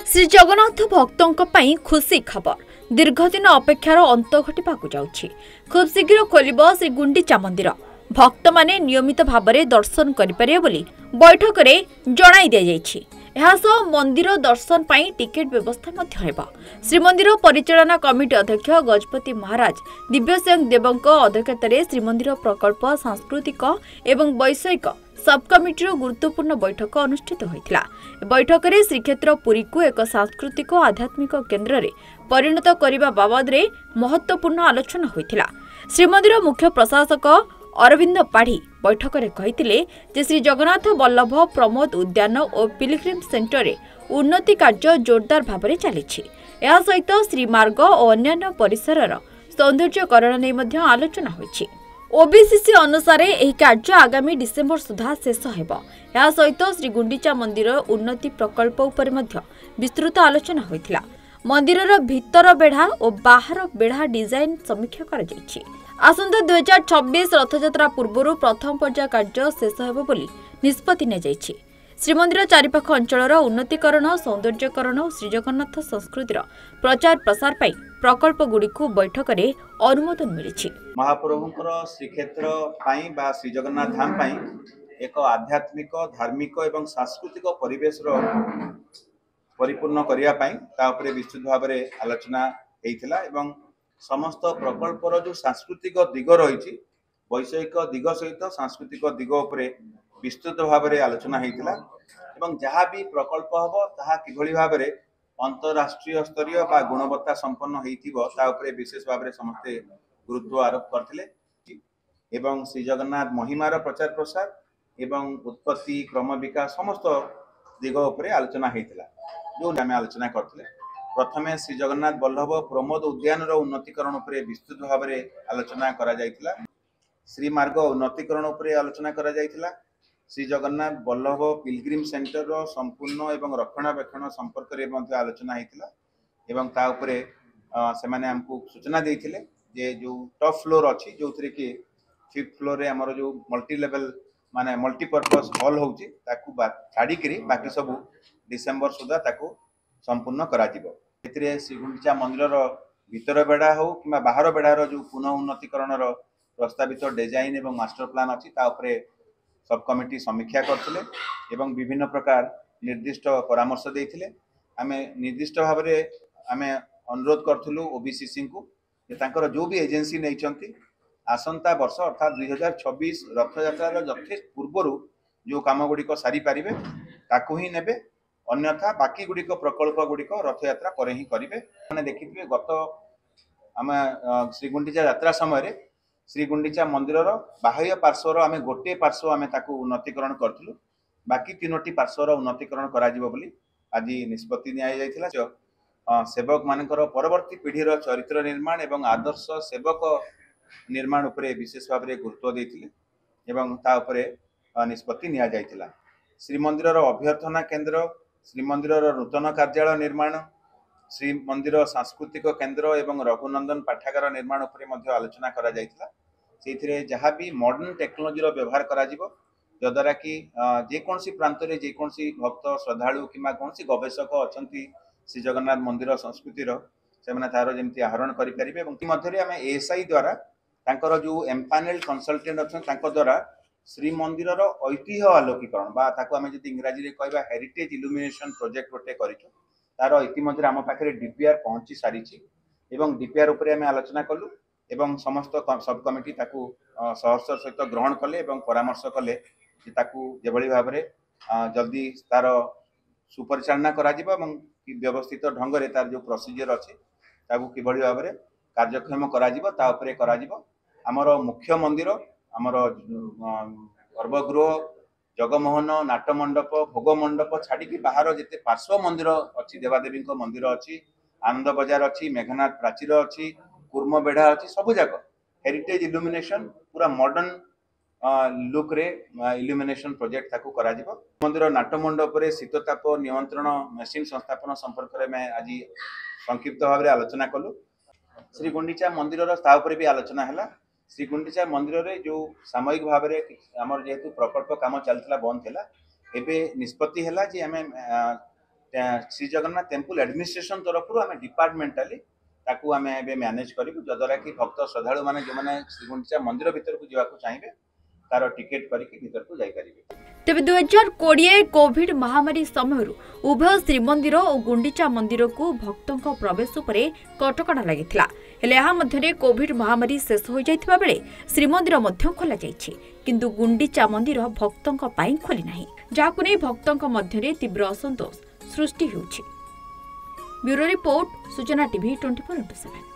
श्री जगन्नाथ भक्तों खुशी खबर दीर्घदिन अपेक्षार अंत घटवाक जाउछि। खूब शीघ्र खोलिब श्री गुंडीचा मंदिर। भक्त माने नियमित भाव में दर्शन करें बोली बैठक में जणाई दिया जायछि। मंदिर दर्शन पाई टिकेट व्यवस्था श्रीमंदिर परिचालना कमिटी अध्यक्ष गजपति महाराज दिव्यसिंह देवों अध्यक्षतार श्रीमंदिर प्रकल्प सांस्कृतिक एवं वैषयिक सब कमिटी गुरुत्वपूर्ण बैठक अनुष्ठित होता। बैठक में श्रीक्षेत्र पुरी को एक सांस्कृतिक और आध्यात्मिक केन्द्र में परिणत करने बाबद महत्वपूर्ण आलोचना होता। श्रीमंदिर मुख्य प्रशासक अरविंद पाढ़ी बैठक में कहते श्री जगन्नाथ वल्लभ प्रमोद उद्यान और पिलग्रिम सेंटर में उन्नति कार्य जोरदार भाव में चली। सहित श्रीमार्ग और अन्य परिसर सौंदर्यकरण नहीं आलोचना होती। ओबीसीसी अनुसार यह कार्य आगामी डिसेम्बर सुधा शेष होब। सहित श्री गुंडीचा मंदिर उन्नति प्रकल्प उपर विस्तृत आलोचना होता। मंदिर भितर बेढ़ा और बाहर बेढ़ा डिजाइन समीक्षा कर आसंता 2026 रथयात्रा पूर्व प्रथम पर्याय कार्य शेष होब बोली निष्पत्ति ने जाइछि। श्रीमंदिर चारिपाख अंचल उन्नतीकरण सौंदर्यकरण और श्रीजगन्नाथ संस्कृतिर प्रचार प्रसार पाई प्रकल्प गुड़िक बैठक में अनुमोदन मिली। महाप्रभुंकर श्रीक्षेत्र बा श्रीजगन्नाथ धाम एक आध्यात्मिक धार्मिक एवं सांस्कृतिक परिवेश परिपूर्ण करने विस्तृत भाव में आलोचना होता एवं समस्त प्रकल्पर जो सांस्कृतिक दिग रही वैषयिक दिग सहित सांस्कृतिक दिग उपरे विस्तृत भाव में आलोचना होता एवं जहाँ भी प्रकल्प हम ताहा किभली भाव में अंतरराष्ट्रीय स्तरीय बा गुणवत्ता संपन्न होता विशेष भाव में समस्ते गुरुत्व आरोप करते एवं श्री जगन्नाथ महिमार प्रचार प्रसार एवं उत्पत्ति क्रम विकास समस्त दिग उपरे आलोचना होता जो आम आलोचना करते। प्रथमे श्री जगन्नाथ वल्लभ प्रमोद उद्यान उन्नतीकरण उपरे विस्तृत भाव में आलोचना करा जायतिला। श्रीमार्ग उन्नतीकरण उपरे आलोचना करा जायतिला। श्री जगन्नाथ वल्लभ पिलग्रिम सेंटर संपूर्ण एवं रक्षणाबेक्षण संपर्क में आलोचना होता एवं ता उपरे सेमाने हमको सूचना देथिले जे जो टॉप फ्लोर अच्छी जो थे कि 5th फ्लोर रे हमर जो मल्टी लेवल माने मल्टीपर्पज हॉल होउची ताकू छाड़ी करी बाकी सब डिसेम्बर सुधा ताकू संपूर्ण करा जिवो। एथिरे श्री गुंडीचा मंदिर भीतर बेढ़ा हो कि बाहर बेढ़ार जो पुनः उन्नतीकरण प्रस्तावित डिजाइन एवं मास्टर प्लान अच्छी सब कमिटी समीक्षा करथिले एवं विभिन्न प्रकार निर्दिष्ट परामर्श देथिले। आमे निर्दिष्ट भाव में आमे अनुरोध करथुलु ओबीसीसी को जे तांकर जो भी एजेंसी नहीं आसंता वर्ष अर्थात 2026 रथयात्रा यथेष्ट पूर्व जो काम गुड़िक सारी पारिबे ताकू ही नेबे अन्यथा बाकी गुड़िक प्रकल्प गुड़िक रथयात्रा पर ही करेंगे। मैंने देखिए गत आम श्री गुंडीचा यात्रा समय श्री गुंडीचा मंदिर बाह्य पार्श्वर आम गोटे पार्श्व आम उन्नतीकरण करूँ बाकी 3टी पार्श्वर उन्नतीकरण कर आज निष्पत्ति निया सेवक मानकर परवर्ती पीढ़ीर चरित्र निर्माण एवं आदर्श सेवक निर्माण उपरे विशेष भाव में गुरुत्व देथिले एवं ता उपरे निष्पत्ति निया जायतिला। श्रीमंदिर अभ्यर्थना केन्द्र श्रीमंदिर नूतन कार्यालय निर्माण श्रीमंदिर सांस्कृतिक केन्द्र एवं रघुनंदन पाठागार निर्माण उपरे आलोचना करा जायतिला। सेथिरे जहाँ भी मॉडर्न टेक्नोलोजी व्यवहार करा जिवो जद्वारा कि जेकोसी प्रांत में जेकोसी भक्त श्रद्धालु कि कौन गवेषक अच्छा श्री जगन्नाथ मंदिर संस्कृतिर से तार जमी आहरण करें आम एएसआई द्वारा तांकर जो एम्पानेल कंसल्टेंट अच्छा द्वारा श्रीमंदिर ऐतिह्य आलोकीकरण ताको आम जब इंग्राजी कहवा हेरिटेज इल्यूमिनेशन प्रोजेक्ट गोटे करूँ तार इतिमध्य आम पाखे डीपीआर पहुँची सारी एवं डीपीआर उपरे आम आलोचना कलु एवं समस्त सब कमिटी ताकू सहर्ष सहित ग्रहण कले एवं परामर्श कले जो भाव में जल्दी तार सुपरिचालना करा व्यवस्थित ढंग से तार जो प्रोसीजर अच्छी किभली भाव में कार्यक्षम करा आमर मुख्य मंदिर आमर गर्भगृह जगमोहन नाटमंडप भोग मंडप छाड़ी बाहर जिते पार्श्व मंदिर अच्छी देवादेवी मंदिर अच्छी आनंद बजार अच्छी मेघनाथ प्राचीर अच्छी कूर्म बेढ़ा अच्छी सबूक हेरिटेज इल्यूमिनेशन पूरा मॉडर्न लुक रे इल्यूमिनेशन प्रोजेक्ट ताकू करा जिवो। मंदिर नाटमंडप रे शीतताप नियंत्रण मेसीन संस्थापन संपर्क में मैं आज संक्षिप्त भाव में आलोचना कलु। श्री गुंडीचा मंदिर ता उपरे भी आलोचना है। श्री गुंडीचा मंदिर रे जो सामयिक भाव में आमर जेहेतु प्रकल्प काम चलता बंद था एबे निष्पत्ति है जे आम श्री जगन्नाथ टेम्पल एडमिनिस्ट्रेशन तरफ आम डिपार्टमेंटाली ताकू आम ए मैनेज करूँ जद्वारा कि भक्त श्रद्धालु मैंने जो मैंने श्रीगुंडीचा मंदिर भीतर को जावाक चाहिए तार टिकेट करके भीतर को जाई परिबे। तेबे 2020 कोविड महामारी समय उभय श्रीमंदिर और गुंडीचा मंदिर को भक्तों प्रवेश पर कटकणा लगिथिला। हेले यहाँ मध्यरे कोविड महामारी शेष हो जाइथिबा बेले श्रीमंदिर मध्य खोला जाइछि किंतु गुंडीचा मंदिर भक्तों पाई खोली नाही जाहाकु नै भक्तों मध्यरे तीव्र असंतोष सृष्टि होउछि। ब्यूरो रिपोर्ट सूचना टीवी 24/7।